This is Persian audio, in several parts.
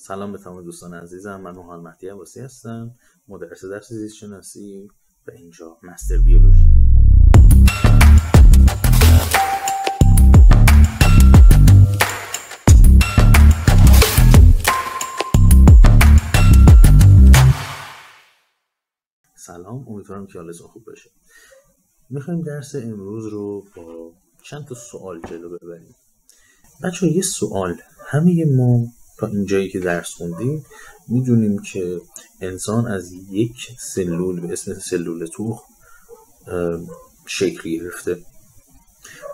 سلام به تمام دوستان عزیزم. من موهان مهدی عباسی هستم، مدرس درس زیست شناسی و اینجا مستر بیولوژی. سلام، امیدوارم که حالتون خوب باشه. میخوایم درس امروز رو با چند تا سوال جلو ببریم. بچه‌ها یه سوال، همه ما تا اینجایی که درس خوندیم میدونیم که انسان از یک سلول به اسم سلول تخم شکل گرفته.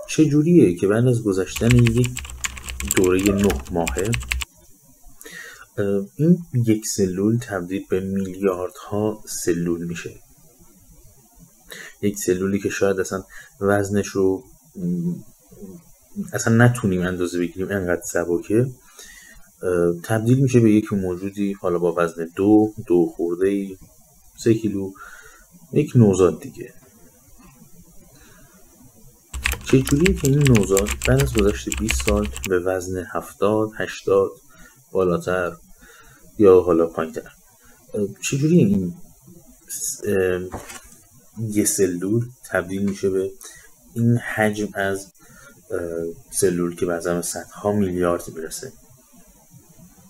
چجوریه که بعد از گذشتن یک دوره 9 ماهه این یک سلول تبدیل به میلیاردها سلول میشه؟ یک سلولی که شاید اصلا وزنش رو اصلا نتونیم اندازه بگیریم، انقدر سبکه، تبدیل میشه به یک موجودی حالا با وزن دو خورده 3 کیلو، یک نوزاد دیگه. چجوریه که این نوزاد بعد از گذشت 20 سال به وزن 70-80 بالاتر یا حالا پایین‌تر، چجوریه این یه سلول تبدیل میشه به این حجم از سلول که بعضا صدها میلیارد میرسه؟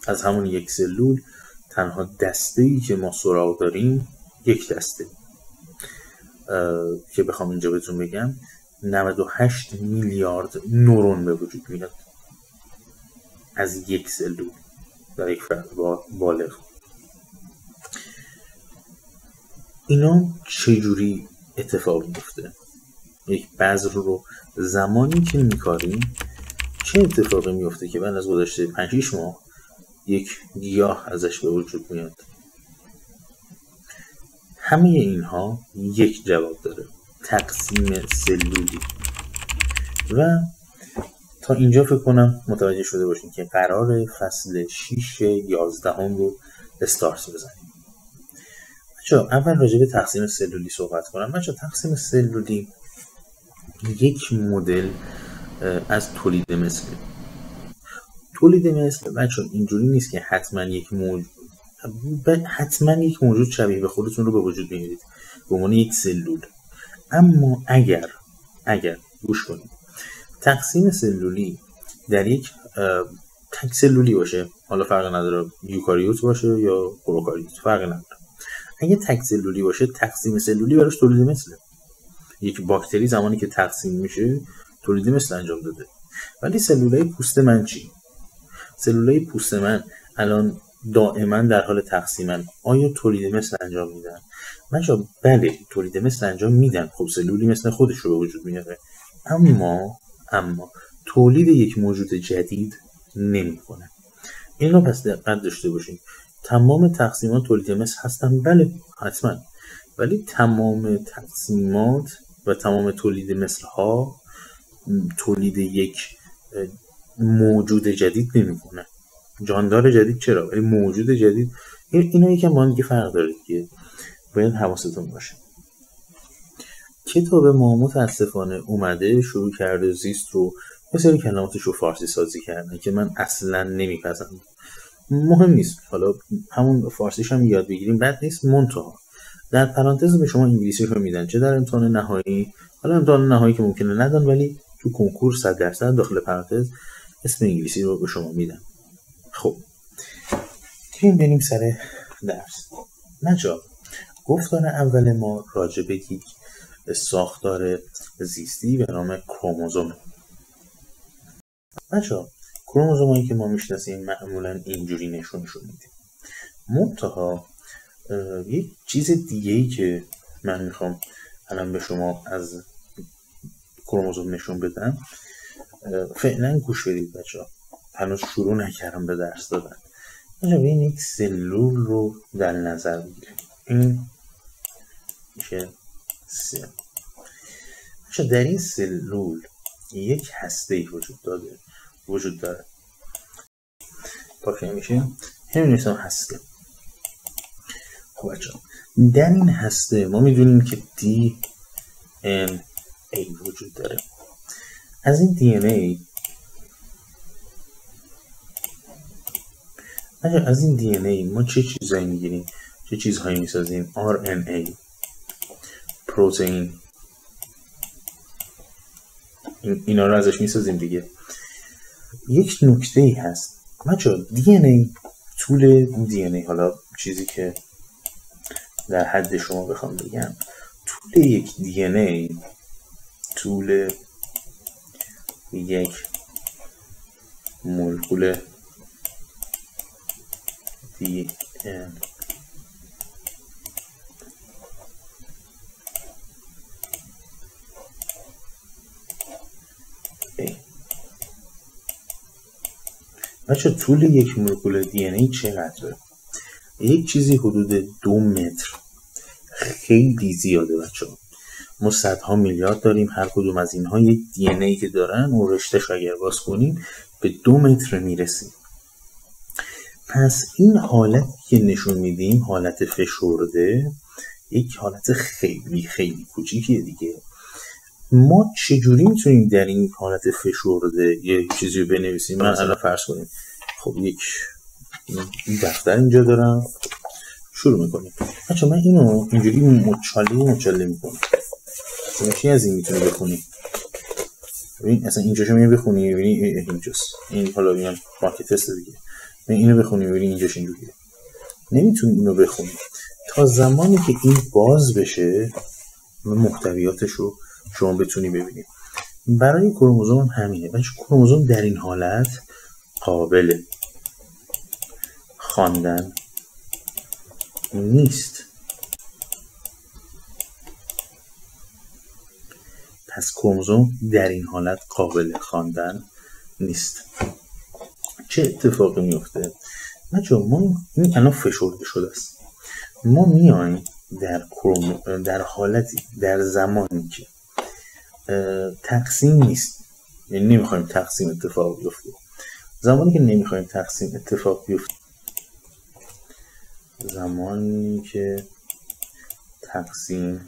از همون یک سلول تنها دسته‌ای که ما سراغ داریم یک دسته که بخوام اینجا بهتون بگم 98 میلیارد نورون به وجود میاد از یک سلول در یک فرد بالغ. اینا چجوری اتفاق میفته؟ یک بذر رو زمانی که میکاریم چه اتفاقی میفته که بعد از گذشته 5-6 ماه یک گیاه ازش به وجود میاد؟ همه اینها یک جواب داره: تقسیم سلولی. و تا اینجا فکر کنم متوجه شده باشین که قرار فصل 6-11 رو استارت بزنیم. بچه‌ها اول راجع به تقسیم سلولی صحبت کنم. بچه‌ها تقسیم سلولی یک مدل از تولید مثله. تولید مثل بچه‌ها اینجوری نیست که حتما یک موجود شبیه به خودتون رو به وجود میارید به عنوان یک سلول. اما اگر گوش کنید، تقسیم سلولی در یک تک سلولی باشه، حالا فرق نداره یوکاریوت باشه یا پروکاریوت، فرق نداره. اگه تک سلولی باشه تقسیم سلولی براش تولید مثله. یک باکتری زمانی که تقسیم میشه تولید مثل انجام داده. ولی سلولای پوست من چی؟ سلولای پوست من الان دائما در حال تقسیمن. آیا تولید مثل انجام میدن؟ بله تولید مثل انجام میدن. خب سلولی مثل خودش رو به وجود میاره، اما تولید یک موجود جدید نمیکنه. این رو پس دقت داشته باشین. تمام تقسیمات تولید مثل هستن، بله حتما، ولی تمام تقسیمات و تمام تولید مثل ها تولید یک موجود جدید نمیکنه. جاندار جدید چرا، ولی موجود جدید اینا یکم با هم دیگه فرق داره که باید حواستون باشه. کتاب ما متاسفانه اومده شروع کرده زیست رو یه سری کلماتش رو فارسی سازی کردن که من اصلا نمیپسندم. مهم نیست، حالا همون فارسیش هم یاد بگیریم بد نیست، منتها در پرانتز به شما انگلیسی رو میدن، چه در امتحان نهایی، حالا امتحان نهایی که ممکنه ندن ولی تو کنکور 100% داخل پرانتز اسم انگلیسی رو به شما میدن. خب بریم سر درس. گفتار اول ما راجع به یک ساختار زیستی به نام کروموزوم. کروموزومایی که ما میشناسیم معمولا اینجوری نشونشون میدیم. منتها یک چیز دیگه‌ای که من میخوام الان به شما از کروموزوم نشون بدم، فعلا گوش بدید بچه‌ها، هنوز شروع نکردم به درس دادن. ببین یک سلول رو در نظر بگیریم. این میشه سل. در این سلول یک هسته‌ای وجود داره. پاکه میشه همین اسم هسته. خب بچه‌ها در این هسته ما میدونیم که DNA وجود داره. از این DNA از این دی ان ای ما چه چیزهایی میگیریم، چه چیزهایی میسازیم؟ RNA، پروتئین، اینا رو ازش میسازیم دیگه. یک نکته ای هست بچه‌ها، دی ان ای، طول دی ان ای، حالا چیزی که در حد شما بخوام بگم، طول یک دی ان ای، طول یک مولکول دی ان ای، بچه طول یک مولکول دی ان ای چقدره؟ یک چیزی حدود 2 متر. خیلی زیاده بچه ها. ما صدها میلیارد داریم، هر کدوم از اینها یک دی ان ای که دارن و رشتهش اگر باز کنیم به 2 متر میرسیم. پس این حالت که نشون میدیم، حالت فشرده، یک حالت خیلی خیلی کوچیکیه دیگه. ما چجوری میتونیم در این حالت فشرده یه چیزی رو بنویسیم؟ من الان فرض کنیم خب یک دفتر اینجا دارم، شروع میکنیم. بچه من اینو اینجوری مچاله میکنم. چی از این میتونی بخونی؟ ببین اصلا اینجاشو میای بخونی، ببینی اینجاست. این حالا میگم مارکت تست دیگه. اینو بخونی ببینی اینجاش اینجوریه. نمیتونی اینو بخونی تا زمانی که این باز بشه محتویاتش رو شما بتونی ببینید. برای کروموزوم همینه. بچه کروموزوم در این حالت قابل خواندن نیست. پس کروموزوم در این حالت قابل خواندن نیست. چه اتفاقی میفته؟ بچه ما این الان فشرده شده است. ما میایم در حالتی، در زمانی که تقسیم نیست، یعنی نمیخوایم تقسیم اتفاق بیفته. زمانی که نمیخوایم تقسیم اتفاق بیفته، زمانی که تقسیم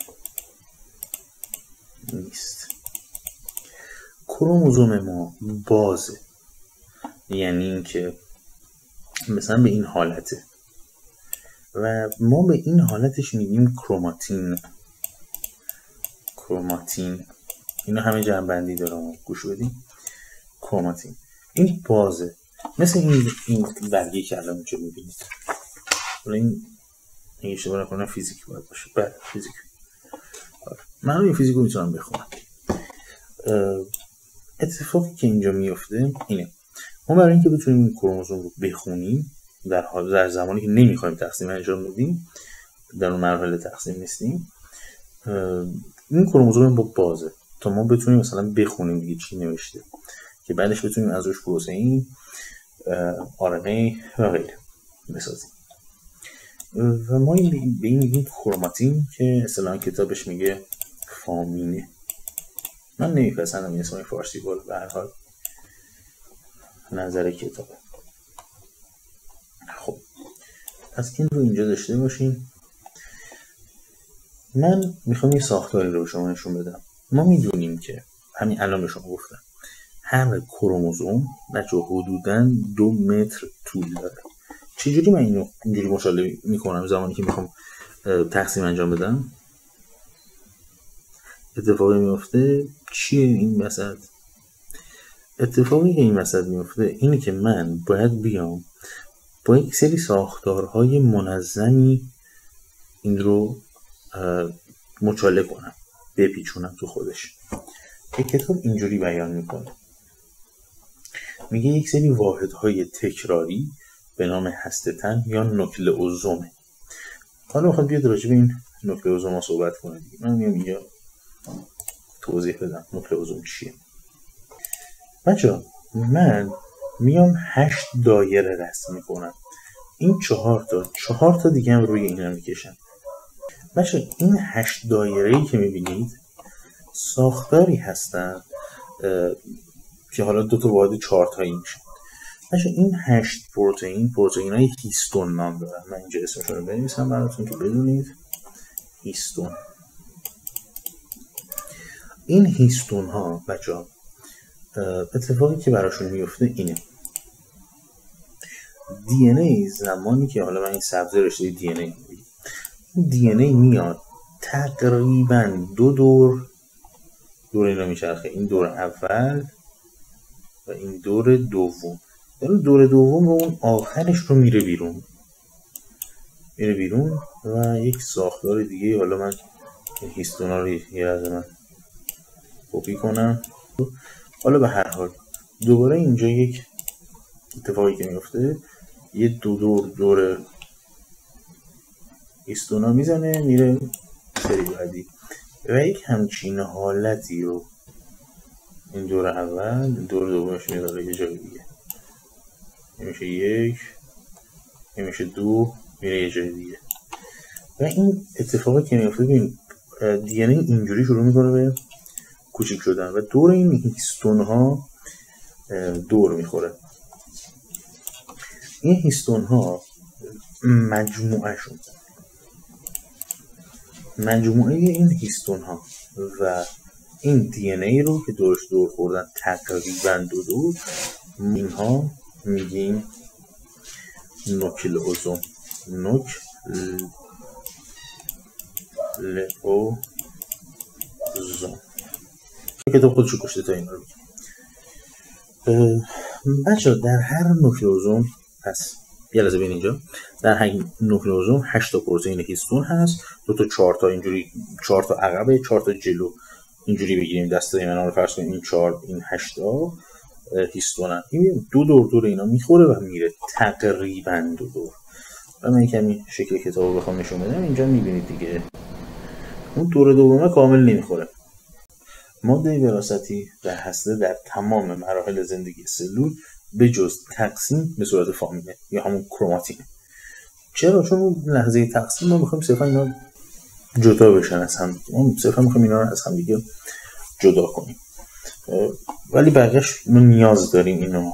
نیست، کروموزوم ما بازه. یعنی اینکه مثلا به این حالته و ما به این حالتش میگیم کروماتین. اینا همه جنبندی دارم، گوش بدیم. کروماتین این بازه، مثل این برگی که الان اینجا میبینید. حالا این اشتباه نکنم فیزیکی باید باشه. بله فیزیک. من روی فیزیک رو میتونم بخونم. اتفاقی که اینجا میفته اینه، ما برای اینکه بتونیم این کروموزوم رو بخونیم در زمانی که نمیخوایم تقسیم انجام بدیم، در اون مرحله تقسیم نیستیم، این کروموزوم با بازه تا ما بتونیم مثلا بخونیم دیگه چی نوشته، که بعدش بتونیم از روش پروتئین، RNA و غیره بسازیم. و ما به این میگیم کروماتین که اصطلاحاً کتابش میگه فامینه. من نمیپسندم این اسم فارسی بود، به هر حال نظر کتابه. خب پس این رو اینجا داشته باشیم. من میخوام یه ساختاری رو شما نشون بدم. ما میدونیم که همین الان به شما گفتم هر کروموزوم بچه حدوداً 2 متر طول داره. چجوری من اینو اینجوری مشاله میکنم زمانی که میخوام تقسیم انجام بدم؟ اتفاقی میفته چیه این وسط؟ اتفاقی که این وسط میفته اینه که من باید بیام با یک سری ساختارهای منظمی این رو مچاله کنم، بپیچونم تو خودش. یک کتاب اینجوری بیان میکنه، میگه یک سری واحدهای تکراری به نام هسته تن یا نوکلئوزومه. حالا میخواد بیاد راجع به این نوکلئوزوم ها صحبت کنه دیگه. من میام اینجا توضیح بدم نوکلئوزوم چیه. بچه‌ها من میام 8 دایره رسم میکنم. این 4 تا دیگه هم روی اینا میکشم. بچه این 8 دایره‌ای که میبینید ساختاری هستن که حالا 2 تا واحد 4 تایی میشن. بچه این 8 پروتئینای هیستون نام دارن. من اینجا اسمشون رو بنویسم براتون که بدونید. هیستون. این هیستون ها بچه اتفاقی که براشون میفته اینه، دی ان ای زمانی که حالا من این سبز رشته دی ان ای، این دی ان ای میاد تقریبا 2 دور اینا میچرخه، این دور اول و این دور دوم. دور دوم و اون آخرش رو میره بیرون و یک ساختار دیگه. حالا من این هیستونا رو یه از من کپی کنم. حالا به هر حال دوباره اینجا یک اتفاقی که میفته، یه دور هیستونا میزنه میره سری بعدی و یک همچین حالتی رو این دور اول دور دومش میذاره یه جای دیگه، این میشه 1، این میشه 2، میره یه جای دیگه. و این اتفاقی که میفته ببین دی ان ای اینجوری شروع میکنه به کوچیک شدن و دور این هیستون ها دور میخوره. این هیستون ها مجموعه این هیستون ها و این دی ان ای رو که دورش دور خوردن تقریبا 2 دور، اینها میگیم نوکلئوزوم. کتاب خودشو کشته تا این رو بگیم. بچه در هر نوکلئوزوم، پس یه لحظه ببین اینجا، در هر نوکلئوزوم 8 تا پروتئین هیستون هست، 2 تا 4 تا اینجوری، 4 تا عقبه 4 تا جلو، اینجوری بگیریم دسته اینا رو فرض کنیم، این 4 این 8 تا هیستونن. این 2 دور اینا میخوره و میره تقریبا 2 دور. و من کمی شکل کتابو بخوام نشون بدم اینجا میبینید دیگه اون دور دومه کامل نمیخوره. ماده وراثتی در هسته در تمام مراحل زندگی سلول به جز تقسیم به صورت فامیله یا همون کروماتین. چرا؟ چون اون لحظه تقسیم ما میخوایم صرفا اینا جدا بشن از هم دیگه، ما صرفا میخوایم اینا رو از هم دیگه جدا کنیم، ولی بقیه‌اش ما نیاز داریم اینو،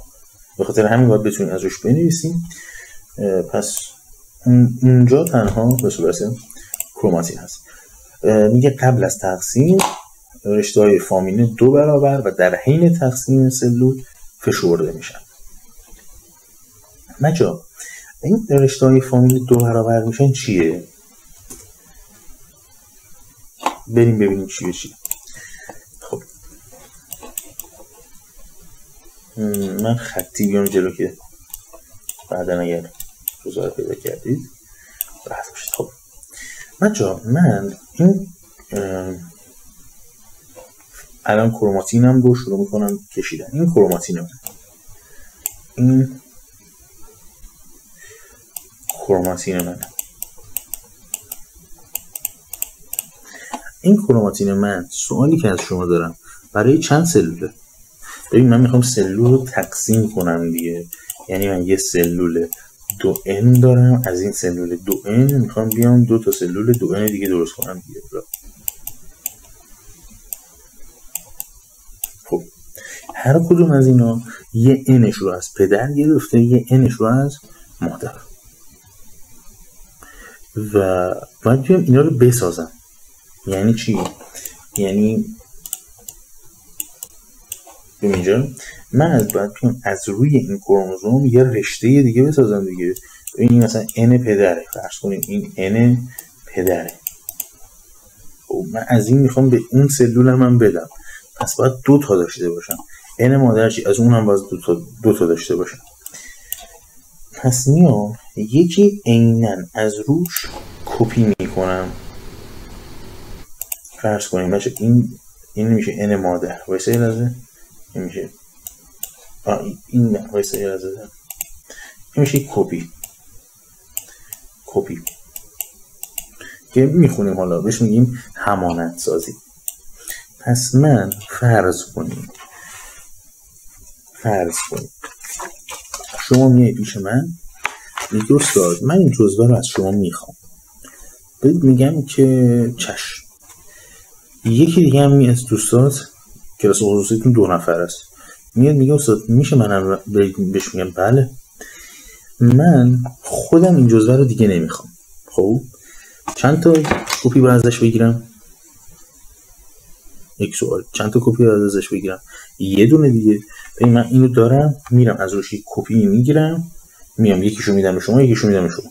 به خاطر همین باید بتونیم از روش بنویسیم. پس اونجا تنها به صورت کروماتین هست. میگه قبل از تقسیم رشته‌های فامیله 2 برابر و در حین تقسیم سلول فشرده میشن. مجا این رشته‌های فامیله 2 برابر میشن چیه؟ بریم ببینیم چی به چیه. خب من خطی بیام جلو که بعدا اگر جزاره پیدا کردید راحت باشید. خب مجا من این الان کروماتینم رو شروع میکنم کشیدن. این کروماتین من سوالی که از شما دارم برای چند سلوله؟ ببین من میخوام سلول رو تقسیم کنم دیگه، یعنی من یه سلول 2N دارم، از این سلول 2N میخوام بیام 2 تا سلول 2N دیگه درست کنم دیگه. خب هر کدوم از اینا یه Nش رو از پدر گرفته، یه Nش رو از مادر، و باید بیام اینا رو بسازم. یعنی چی؟ یعنی اینجا من باید بیام از روی این کروموزوم یه رشته دیگه بسازم دیگه. این مثلا N پدره، فرض کنیم این N پدره، خب من از این میخوام به اون سلولم من بدم، پس باید 2 تا داشته باشم. N مادر چی؟ از اون هم باید 2 تا داشته باشم. پس میام یکی عیناً از روش کپی میکنم. فرض کنیم بچه این میشه N مادر، وایسا یه لحظه، این میشه این نه، وایسا یه لحظه، این میشه کپی که میخونیم، حالا بهش میگیم همانند سازی. پس من فرض کنیم شما میای پیش من میگی استاد من این جزوه رو از شما میخوام، میگم که چشم. یکی دیگه هم از دوستات کلاس خصوصیتون 2 نفر است، میاد میگه استاد میشه منم بهش میگم بله، من خودم این جزوه رو دیگه نمیخوام. خب چند تا کپی باید ازش بگیرم؟ یک سوال، چند تا کپی باید ازش بگیرم؟ یه دونه دیگه. من اینو دارم، میرم از روش یک کپی میگیرم، میام یکیشو میدم به شما، یکیشو میدم به شما،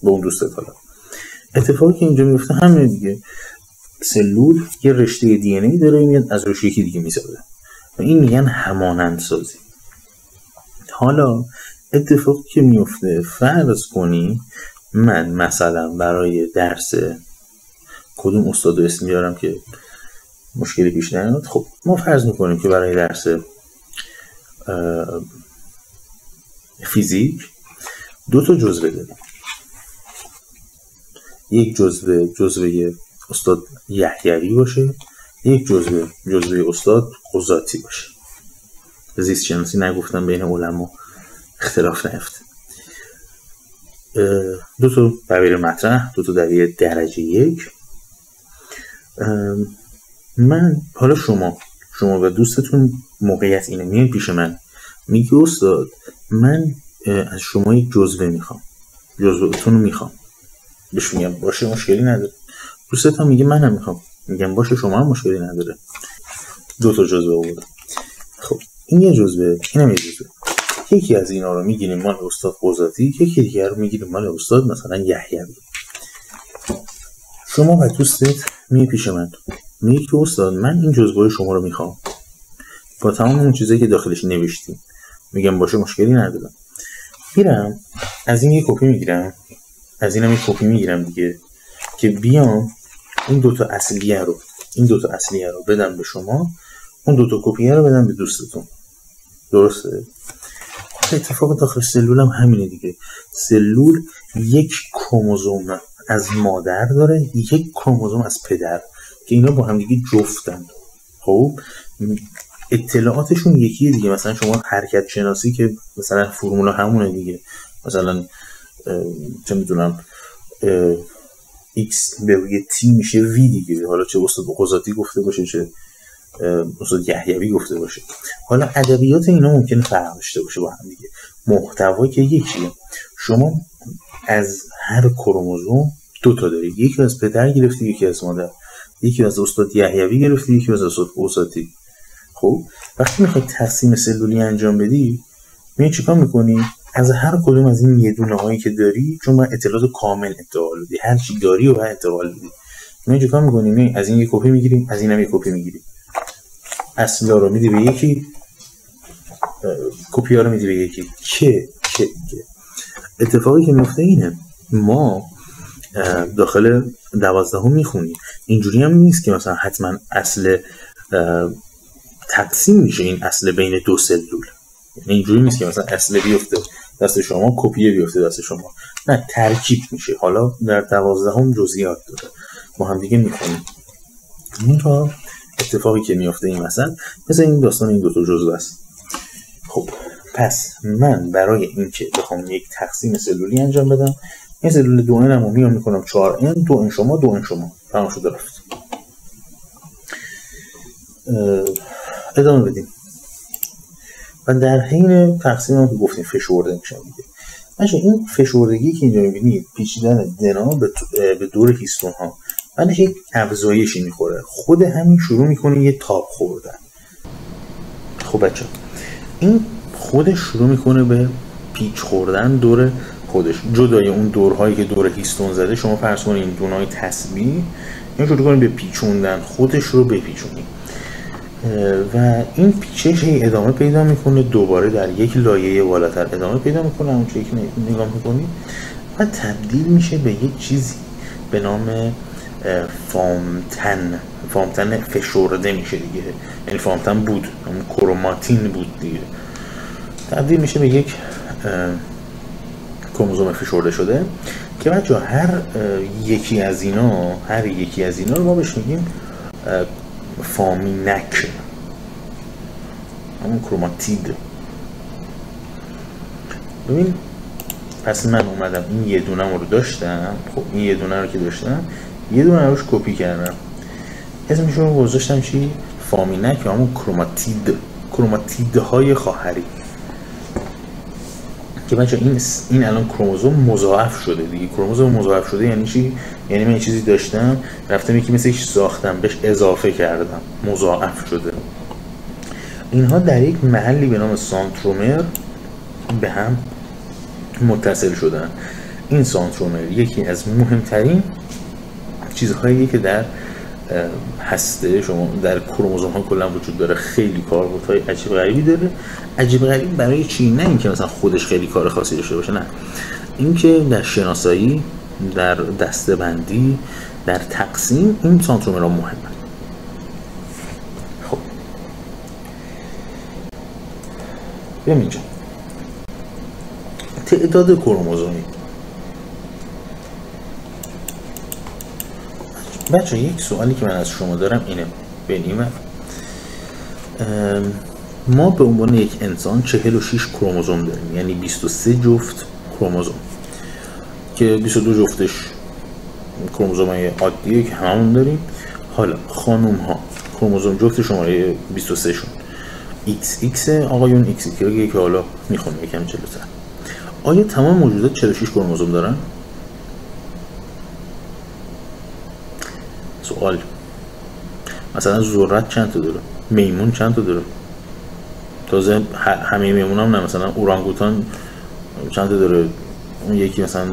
به اون دوستت. حالا اتفاقی که اینجا میفته همینه دیگه، سلول یه رشته دی ان ای داره، میاد از روش یکی دیگه میذاره و این میگن همانند سازی. حالا اتفاقی که میفته، فرض کنی من مثلا برای درس کدوم استاد رو اسم میارم که مشکلی پیش نیاد، خب ما فرض میکنیم که برای درس فیزیک 2 تا جزوه داریم. یک جزوه استاد یحیوی باشه، یک جزوه استاد قضاتی باشه. زیست شناسی نگفتم، بین علما اختلاف نیفته. 2 تا دبیر مطرح، 2 تا دبیر درجه 1. من حالا شما و دوستتون موقعیت اینه، میای پیش من میگی استاد من از شما یک جزوه میخوام، جزوهتون رو میخوام. بهش میگم باشه مشکلی نداره. دوستت هم میگه منم میخوام، میگم باشه شما هم مشکلی نداره. 2 تا جزوه آوردم. خب این یه جزوه، اینم یه جزوه. یکی از اینا رو میگیریم مال استاد قضاتی، یکی دیگه رو میگیریم مال استاد مثلا یحیوی. شما و دوستت میای پیش من میگی که استاد من این جزوه شما رو میخوام با تمام اون چیزایی که داخلش نوشتیم. میگم باشه مشکلی ندارم. میرم از این یه کپی میگیرم، از اینم یه کپی میگیرم دیگه، که بیام این 2 تا اصلیه رو بدم به شما، اون 2 تا کپیه رو بدم به دوستتون. درسته؟ اتفاق داخل سلول هم همینه دیگه. سلول یک کروموزوم از مادر داره، یک کروموزوم از پدر که اینا با هم دیگه جفتن. خب اطلاعاتشون یکیه دیگه. مثلا شما حرکت شناسی که مثلا فرمولا همونه دیگه، مثلا چه میدونم x به روی t میشه v دیگه. حالا چه استاد قضاتی گفته باشه چه استاد یحیوی گفته باشه. حالا ادبیات اینا ممکنه فرق داشته باشه با هم دیگه، محتوایی که یکیه. شما از هر کروموزوم 2 تا داری، یکی از پدر گرفتی، یکی از مادر، یکی از استاد یحیوی گرفتی، یکی از استاد قضاتی. خب وقتی میخوای تقسیم سلولی انجام بدی، میای چیکار میکنی؟ از هر کدوم از این یه دونه هایی که داری، چون باید اطلاعات کامل انتقال بدی، هر چی داری رو باید انتقال بدی. میای چیکار میکنی؟ میای از این یه کپی میگیری، از اینم یه کپی میگیری، اصلا رو میدی به یکی، کپی ها رو میدی به یکی. که اتفاقی که میفته اینه، ما داخل 12 میخونیم، اینجوری هم نیست که مثلا حتما اصل تقسیم میشه این اصل بین 2 سلول. یعنی اینجوری نیست که مثلا اصل بیفته دست شما، کپیه بیفته دست شما، نه ترکیب میشه. حالا در 12 جزئیات داره، ما هم دیگه میخونیم. این تا اتفاقی که میفته این مثلا مثل این داستان این 2 تا جزء است. خب پس من برای اینکه بخوام یک تقسیم سلولی انجام بدم، این سلول 2n رو میام میکنم 4n، 2n شما 2n شما، تمام شده رفت. ادامه بدیم. و در حین تقسیم هم که گفتیم فشرده میشن دیگه. باشه این فشردگی که اینجا میبینید، پیچیدن دنا به دور هیستون ها، بعدش یک افزایشی میخوره، خود همین شروع میکنه یه تاب خوردن. خب بچه این خودش شروع میکنه به پیچ خوردن دور خودش، جدای اون دورهایی که دور هیستون زده. شما فرض کنید این دونای تسبیح، این شروع کنید به پیچوندن، خودش رو بپیچونید و این پیچش ادامه پیدا میکنه، دوباره در یک لایه بالاتر ادامه پیدا میکنه، همون چیزی که نگاه میکنید، و تبدیل میشه به یک چیزی به نام فامتن فشرده میشه دیگه. یعنی فامتن بود، همون کروماتین بود دیگه، تبدیل میشه به یک کروموزوم فشرده شده که بچه هر یکی از اینا رو ما بهش میگیم فامینک، همون کروماتید. ببین پس من اومدم این یه دونه رو داشتم، خب این یه دونه رو که داشتم، یه دونه روش کپی کردم، اسمشون رو گذاشتم چی؟ فامینک، همون کروماتیدهای خواهری. که بچه این الان کروموزوم مضاعف شده دیگه. کروموزوم مضاعف شده یعنی چی؟ یعنی من یه چیزی داشتم رفتم یکی مثل ایش ساختم، بهش اضافه کردم، مضاعف شده. اینها در یک محلی به نام سانترومر به هم متصل شدن. این سانترومر یکی از مهمترین چیزهایی که در هسته شما در کروموزوم ها کلا وجود داره. خیلی کاربردهای عجیب غریبی داره. عجیب غریب برای چی؟ نه اینکه مثلا خودش خیلی کار خاصی داشته باشه، نه، اینکه در شناسایی، در دسته‌بندی، در تقسیم این سانترومرها مهمه. خب بیام اینجا. تعداد کروموزومی. بچه یک سوالی که من از شما دارم اینه، ببینیم ما به عنوان یک انسان 46 کروموزوم داریم، یعنی 23 جفت کروموزوم که 22 جفتش کروموزومای عادیه که هممون داریم. حالا خانوم ها کروموزوم جفت شماره 23 شون XX، آقایون XY که حالا میخونم یکم جلوتر. آیا تمام موجودات 46 کروموزوم دارن؟ سوال. مثلا ذرت چند تا داره؟ میمون چند تا داره؟ تازه همه میمون هم نه، مثلا اورانگوتان چند تا داره؟ اون یکی مثلا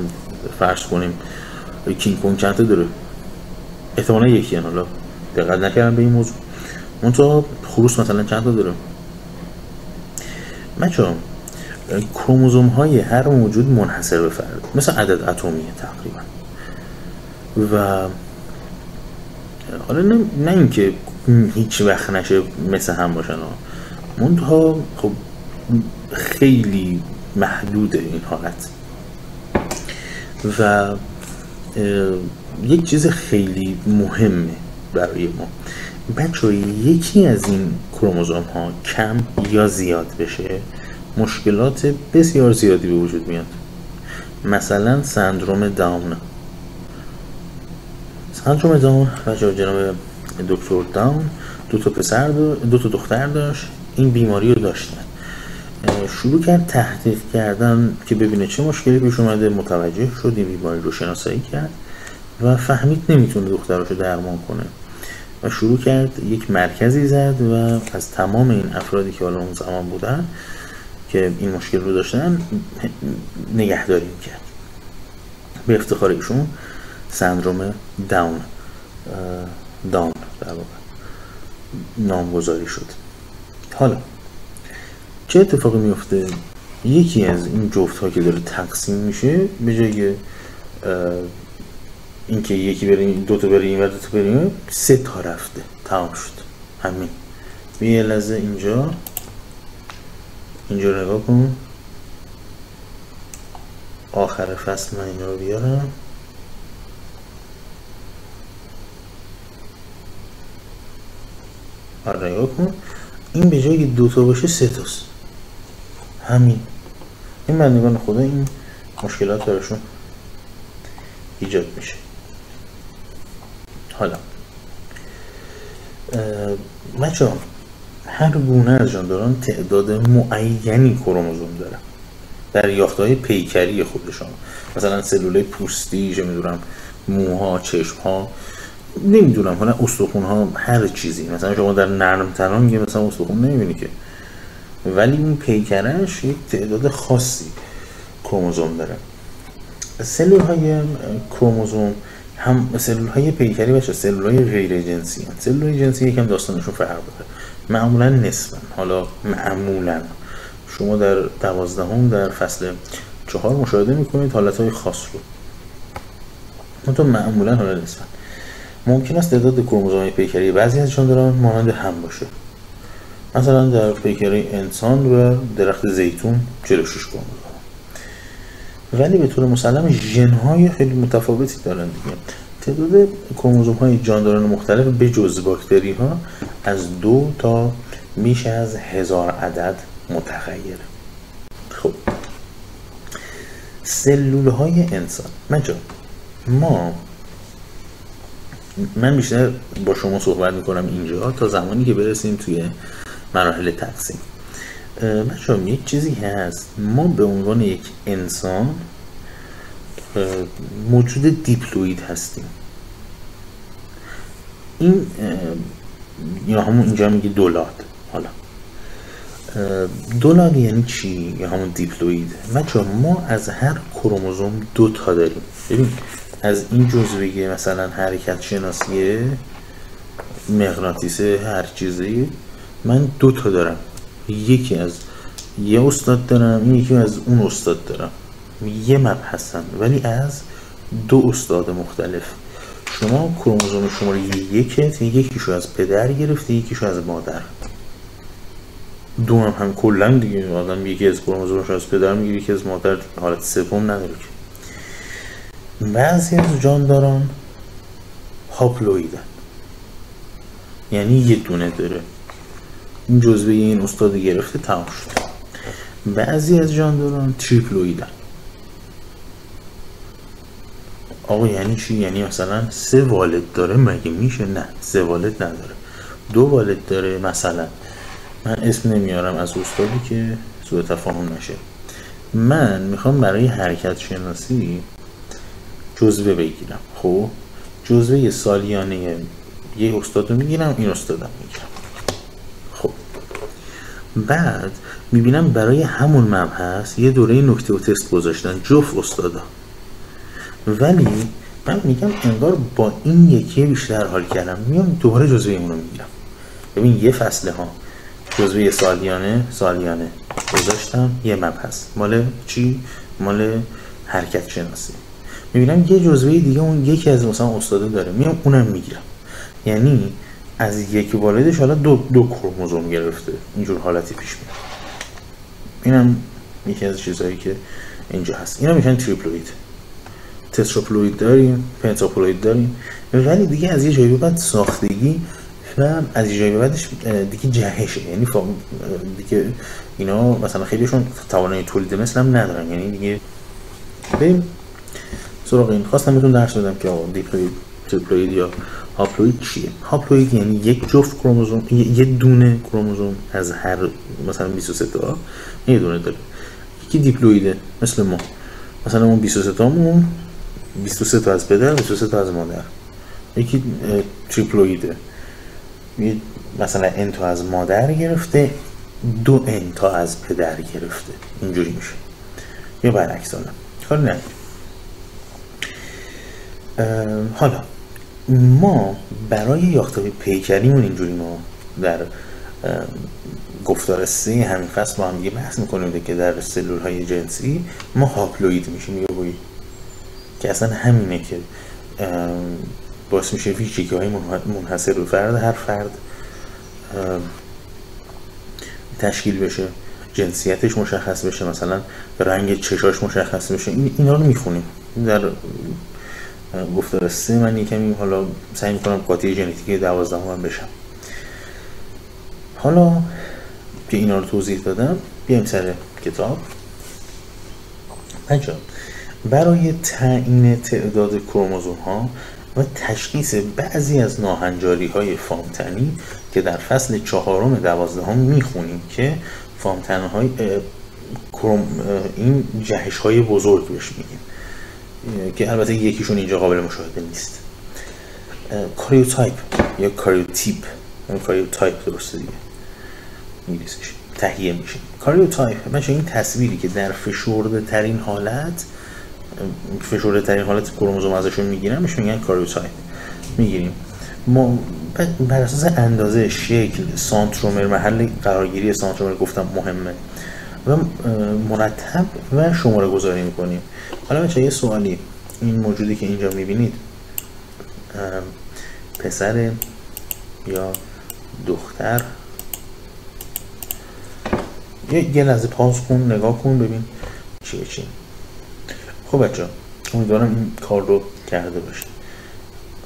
فرض کنیم کینگ کنگ چند تا داره؟ احتمالا یکی هن. حالا دقت نکردم به این موضوع. منتها خروس مثلا چند تا داره؟ بچه‌ها کروموزوم های هر موجود منحصر به فرد، مثل عدد اتمیه تقریبا. و حالا نه اینکه هیچ وقت نشه مثل هم باشن، منتها خب خیلی محدوده این حالت. و یک چیز خیلی مهمه برای ما بچه، یکی از این کروموزوم ها کم یا زیاد بشه مشکلات بسیار زیادی به وجود میاد. مثلا سندروم داون. سندروم داون بچه، جناب دکتر داون دو تا دختر داشت، این بیماری رو داشتن. شروع کرد تحقیق کردن که ببینه چه مشکلی پیش اومده، متوجه شد، این بیماری رو شناسایی کرد و فهمید نمیتونه دختراشو درمان کنه و شروع کرد یک مرکزی زد و از تمام این افرادی که حالا اون زمان بودن که این مشکل رو داشتن نگهداری کرد. به افتخار ایشون سندروم داون در واقع نامگذاری شد. حالا چه اتفاقی میفته؟ یکی از این جفت ها که داره تقسیم میشه، به جای اینکه یکی بریم دو تا بریم و دو تا بریم، 3 تا رفته، تمام شد. همین. یه لحظه اینجا نگاه کن. آخر فصل من اینا رو بیارم. نگاه کن، این به جای 2 تا باشه 3 تاست. همین. این بندگان خدا این مشکلات براشون ایجاد میشه. حالا بچه‌ها هر گونه از جانداران تعداد معینی کروموزوم دارن در یافته‌های پیکری خودشون. مثلا سلولای پوستی، چه میدونم موها، چشم‌ها، نمیدونم حالا استخوان‌ها، هر چیزی. مثلا شما در نرم تنان که مثلا استخوان نمیبینی که، ولی این پیکرش یک تعداد خاصی کروموزوم داره. سلول‌های کروموزوم هم سلول‌های پیکری باشه، سلول‌های غیر جنسی هستند. سلول‌های جنسی یکم داستانشون فرق داره. معمولا نسباً، حالا معمولا شما در 12 در فصل 4 مشاهده می‌کنید حالت‌های خاص رو. منتها معمولا حالا نسباً ممکن است تعداد کروموزوم‌های پیکری بعضی از جانداران مانند هم باشه. مثلا در پیکری انسان و درخت زیتون 46 کروموزوم، ولی به طور مسلم ژن‌های خیلی متفاوتی دارن دیگه. تعداد کروموزوم‌های جانداران مختلف به جز باکتری‌ها از 2 تا بیش از 1000 عدد متغیره. خب سلول‌های انسان. من بیشتر با شما صحبت میکنم اینجا تا زمانی که برسیم توی مراحل تقسیم. بچه‌ها یک چیزی هست، ما به عنوان یک انسان موجود دیپلوید هستیم. این یا همون اینجا میگه دولاد. حالا دولار یعنی چی؟ یا همون دیپلوید. بچه ما از هر کروموزوم 2 تا داریم. ببین از این جزوه مثلا حرکت شناسی مغناطیسه هر چیزی من 2 تا دارم، یکی از یه استاد دارم، یکی از اون استاد دارم، یه مبحثن ولی از 2 استاد مختلف. شما کروموزوم شماره یکیشو از پدر گرفته، یکیشو از مادر. دوم هم کلا دیگه آدم یکی از کروموزومش از پدر میگیره، یکی از مادر، حالت سوم نداره که. بعضی از جانداران هاپلویدن، یعنی یه دونه داره، این جزوه این استاد گرفته تمام شد. بعضی از جانداران تریپلویدن. آقا یعنی چی؟ یعنی مثلا 3 والد داره. مگه میشه؟ نه، 3 والد نداره، 2 والد داره. مثلا من اسم نمیارم از استادی که سوء تفاهم نشه. من میخوام برای حرکت شناسی جزوه بگیرم. خب جزوه سالیانه یه استاد رو میگیرم، این استادم میگیرم. خب بعد میبینم برای همون مبحث یه دوره نکته و تست گذاشتن جفت استادا، ولی من میگم انگار با این یکی بیشتر حال کردم، میام دوباره جزوه اون رو میگیرم. ببین یه فصله ها جزوه سالیانه گذاشتم، یه مبحث مال چی؟ مال حرکت شناسی. میبینم یه جزوه دیگه اون یکی از مثلا استادا داره، میام اونم میگیرم. یعنی از یک والدش حالا دو کروموزوم گرفته، اینجور حالتی پیش میاد. اینم یکی از چیزهایی که اینجا هست. اینا میشن تریپلوید. تتراپلوید داریم، پنتاپلوید داریم، ولی دیگه از یه جایی به بعد ساختگی و از یه جایی به بعدش دیگه جهشه. یعنی دیگه اینا مثلا خیلیشون توانایی تولید مثل هم ندارن. یعنی دیگه بریم سراغ این. خواستم بهتون درس بدم که دیپلوید، تریپلوید یا هاپلوید چیه. هاپلوید یعنی یک جفت کروموزوم، یه دونه کروموزوم از هر مثلا 23 تا یه دونه داره. یکی دیپلویده مثل ما، مثلا اون 23 تامون 23 تا از پدر، 23 تا از مادر. یکی تریپلویده، مثلا n تا از مادر گرفته، 2n تا از پدر گرفته، اینجوری میشه. یا برعکس. حالا نه، حالا ما برای یافتن پیکریمون اینجوری ما در گفتار 3 همین فصل با هم دیگه بحث میکنیم که در سلول های جنسی ما هاپلوید میشیم، یا بویی که اصلا همینه که باعث میشه ویژگی های منحصر به فرد هر فرد تشکیل بشه، جنسیتش مشخص بشه، مثلا رنگ چشاش مشخص بشه. اینا رو میخونیم در گفتار 3. من یکمی حالا سعی میکنم قاطی ژنتیکی 12 هم بشم. حالا که اینا رو توضیح دادم بیایم سر کتاب. بچه‌ها برای تعیین تعداد کروموزوم ها و تشخیص بعضی از ناهنجاری های فامتنی که در فصل 4 12 میخونیم که فامتن های این جهش های بزرگ بهش میگیم، که البته یکیشون اینجا قابل مشاهده نیست. کاریوتایپ یا کاریوتیپ، کاریوتایپ درسته دیگه می‌نویسش، تهیه میشه. کاریوتایپ باشه این تصویری که در فشرده ترین حالت کروموزوم ازشون میگیرن، میشه میگن کاریوتایپ میگیریم. ما بر اساس اندازه، شکل، سانترومر، محل قرارگیری سانترومر گفتم مهمه، و مرتب و شماره گذاری میکنیم. حالا بچه یه سوالی، این موجودی که اینجا میبینید پسر یا دختر؟ یه لحظه پاس کن، نگاه کن ببین چیه چی. خب بچه امیدوارم این کار رو کرده باشه.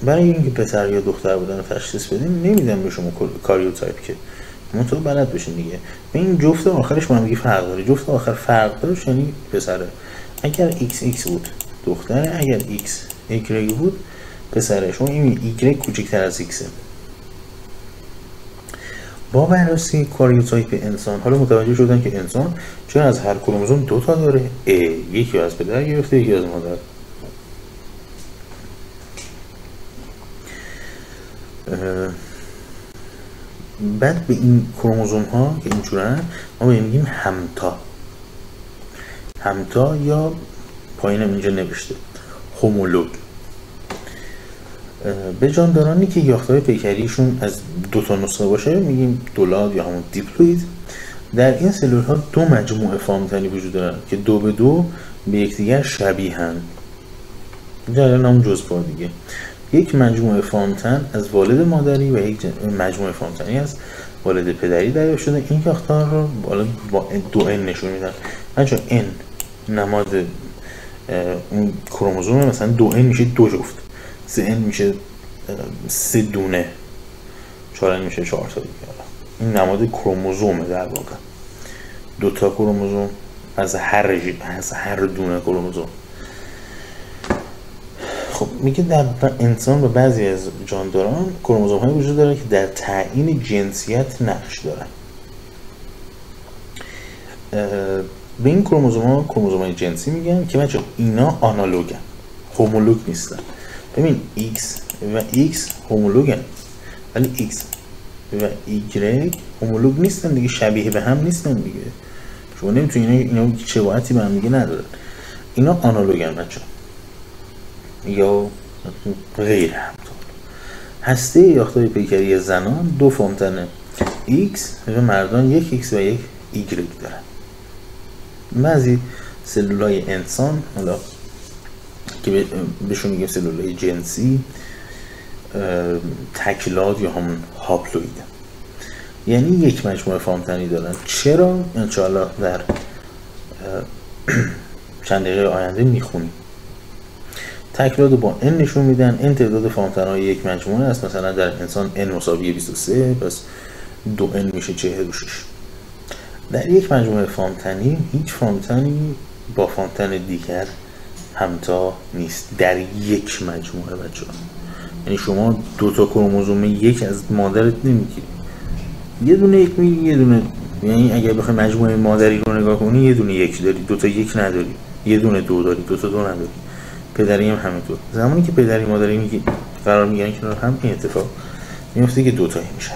برای اینکه پسر یا دختر بودن رو تشخیص بدیم نمیدم به شما کاریوتایپ که منطقه بلد بشین دیگه. این جفت آخرش با هم دیگه فرق داره. جفت آخر فرق داره یعنی پسره. اگر XX بود دختره، اگر Y بود پسره. شما این Y کوچکتر از X. با بررسی کاریوتایپ انسان حالا متوجه شدن که انسان چون از هر کروموزوم 2 تا داره، یکی از پدر گرفته، یکی از مادر. بعد به این کروموزوم ها که اینجورن ما میگیم همتا یا پایینم اینجا نوشته هومولوگ. به جاندارانی که یافته‌های پیکریشون از 2 نسخه باشه میگیم دولاد یا همون دیپلوید. در این سلول ها 2 مجموعه فامتنی وجود دارن که 2 به 2 به یکدیگر شبیهن. اینجا الان هم جزء دیگه، یک مجموعه فامتن از والد مادری و یک مجموعه فامتنی از والد پدری دریافت شده. این یافته‌ها رو با 2N نشون میدن. بچا N نماد اون کروموزوم، مثلا 2N میشه 2 جفت، 3N میشه 3 دونه، 4N میشه 4 تا دیگه. این نماد کروموزومه در واقع، 2 تا کروموزوم از هر دونه کروموزوم. خب میگه در انسان و بعضی از جانداران کروموزوم های وجود داره که در تعیین جنسیت نقش دارن. به این کروموزوم ها کروموزوم های جنسی میگن که بچه اینا آنالوگن، هومولوگ نیستن. ببین X و X هومولوگن ولی X و Y هومولوگ نیستن دیگه، شبیه به هم نیستن دیگه. شما نمیتونی اینا شباهتی به هم دیگه ندارن. اینا آنالوگن بچه یا غیر همطور. هسته یافته‌های پیکری زنان 2 فامتن X و مردان 1 X و 1 Y دارن. بعضی سلولای انسان، حالا که بهشون میگیم سلولای جنسی، تکلاد یا همون هاپلوید، یعنی 1 مجموعه فامتنی دارن. چرا؟ انشاءالله در چند دقیقه آینده میخونیم. تکلاد با N نشون میدن. N تعداد فامتن‌های 1 مجموعه است. مثلا در انسان N مساوی 23، پس 2N میشه 46. در 1 مجموعه فامتنی هیچ فامتنی با فامتن دیگر همتا نیست در 1 مجموعه بچه‌ها. یعنی شما 2 تا کروموزوم 1 از مادرت نمیگیری، یه دونه 1 میگیری، یه دونه، یعنی اگر بخوای مجموعه مادری رو نگاه کنی یه دونه 1 داری، 2 تا 1 نداری، یه دونه 2 داری، 2 تا 2 نداری. پدری هم همینطور. زمانی که پدری مادری قرار میگیرن کنار هم این اتفاق میفته که 2 تایی میشن.